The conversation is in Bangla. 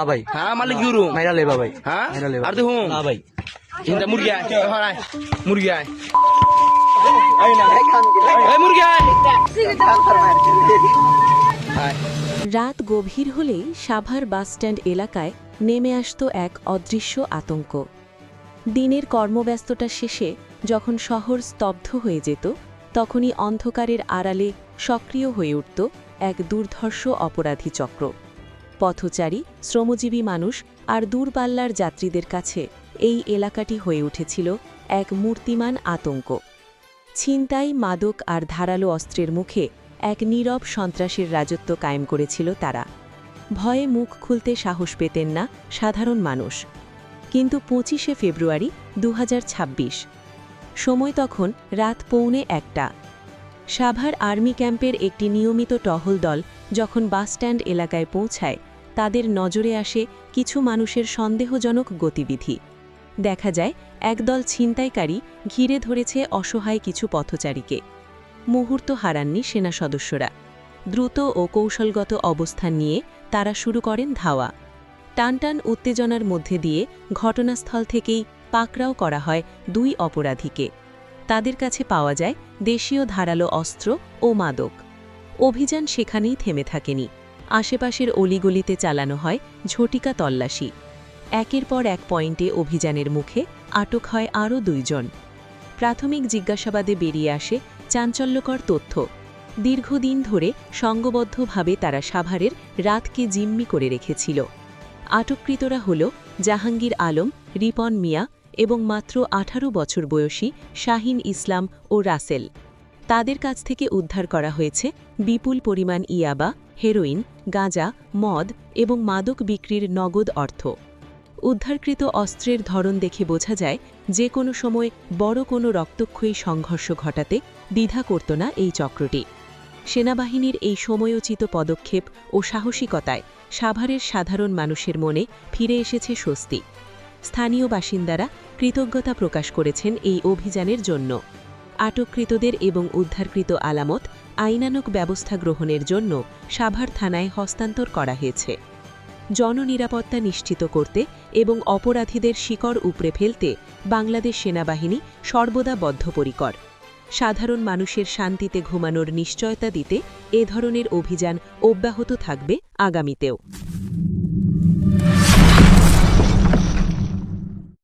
ভাই হ্যাঁ মালিক গুরু মাইরা লেবা ভাই হ্যাঁ আর দেখুন না ভাই চিন্তা মুরগি আয় মুরগি আয় মুরগি আয়। রাত গভীর হলেই সাভার বাসস্ট্যান্ড এলাকায় নেমে আসত এক অদৃশ্য আতঙ্ক। দিনের কর্মব্যস্ততা শেষে যখন শহর স্তব্ধ হয়ে যেত, তখনই অন্ধকারের আড়ালে সক্রিয় হয়ে উঠত এক দুর্ধর্ষ অপরাধী চক্র। পথচারী, শ্রমজীবী মানুষ আর দূরপাল্লার যাত্রীদের কাছে এই এলাকাটি হয়ে উঠেছিল এক মূর্তিমান আতঙ্ক। ছিনতাই, মাদক আর ধারালো অস্ত্রের মুখে এক নীরব সন্ত্রাসের রাজত্ব কায়েম করেছিল তারা। ভয়ে মুখ খুলতে সাহস পেতেন না সাধারণ মানুষ। কিন্তু 25শে ফেব্রুয়ারি 2026, সময় তখন রাত 1:45। সাভার আর্মি ক্যাম্পের একটি নিয়মিত টহল দল যখন বাসস্ট্যান্ড এলাকায় পৌঁছায়, তাদের নজরে আসে কিছু মানুষের সন্দেহজনক গতিবিধি। দেখা যায় একদল ছিনতাইকারী ঘিরে ধরেছে অসহায় কিছু পথচারীকে। মুহূর্ত হারাননি সেনা সদস্যরা। দ্রুত ও কৌশলগত অবস্থান নিয়ে তারা শুরু করেন ধাওয়া। টানটান উত্তেজনার মধ্যে দিয়ে ঘটনাস্থল থেকেই পাকড়াও করা হয় 2 অপরাধীকে। তাদের কাছে পাওয়া যায় দেশীয় ধারালো অস্ত্র ও মাদক। অভিযান সেখানেই থেমে থাকেনি। আশেপাশের অলিগলিতে চালানো হয় ঝটিকা তল্লাশি। একের পর এক পয়েন্টে অভিযানের মুখে আটক হয় আরও 2 জন। প্রাথমিক জিজ্ঞাসাবাদে বেরিয়ে আসে চাঞ্চল্যকর তথ্য। দীর্ঘদিন ধরে সংঘবদ্ধভাবে তারা সাভারের রাতকে জিম্মি করে রেখেছিল। আটককৃতরা হল জাহাঙ্গীর আলম, রিপন মিয়া এবং মাত্র 18 বছর বয়সী শাহিন ইসলাম ও রাসেল। তাদের কাছ থেকে উদ্ধার করা হয়েছে বিপুল পরিমাণ ইয়াবা, হেরোইন, গাঁজা, মদ এবং মাদক বিক্রির নগদ অর্থ। উদ্ধারকৃত অস্ত্রের ধরন দেখে বোঝা যায় যে কোনো সময় বড় কোনো রক্তক্ষয়ী সংঘর্ষ ঘটাতে দ্বিধা করত না এই চক্রটি। সেনাবাহিনীর এই সময়োচিত পদক্ষেপ ও সাহসিকতায় সাভারের সাধারণ মানুষের মনে ফিরে এসেছে স্বস্তি। স্থানীয় বাসিন্দারা কৃতজ্ঞতা প্রকাশ করেছেন এই অভিযানের জন্য। আটককৃতদের এবং উদ্ধারকৃত আলামত আইনানুগ ব্যবস্থা গ্রহণের জন্য সাভার থানায় হস্তান্তর করা হয়েছে। জননিরাপত্তা নিশ্চিত করতে এবং অপরাধীদের শিকড় উপড়ে ফেলতে বাংলাদেশ সেনাবাহিনী সর্বদা বদ্ধপরিকর। সাধারণ মানুষের শান্তিতে ঘুমানোর নিশ্চয়তা দিতে এ ধরনের অভিযান অব্যাহত থাকবে আগামীতেও।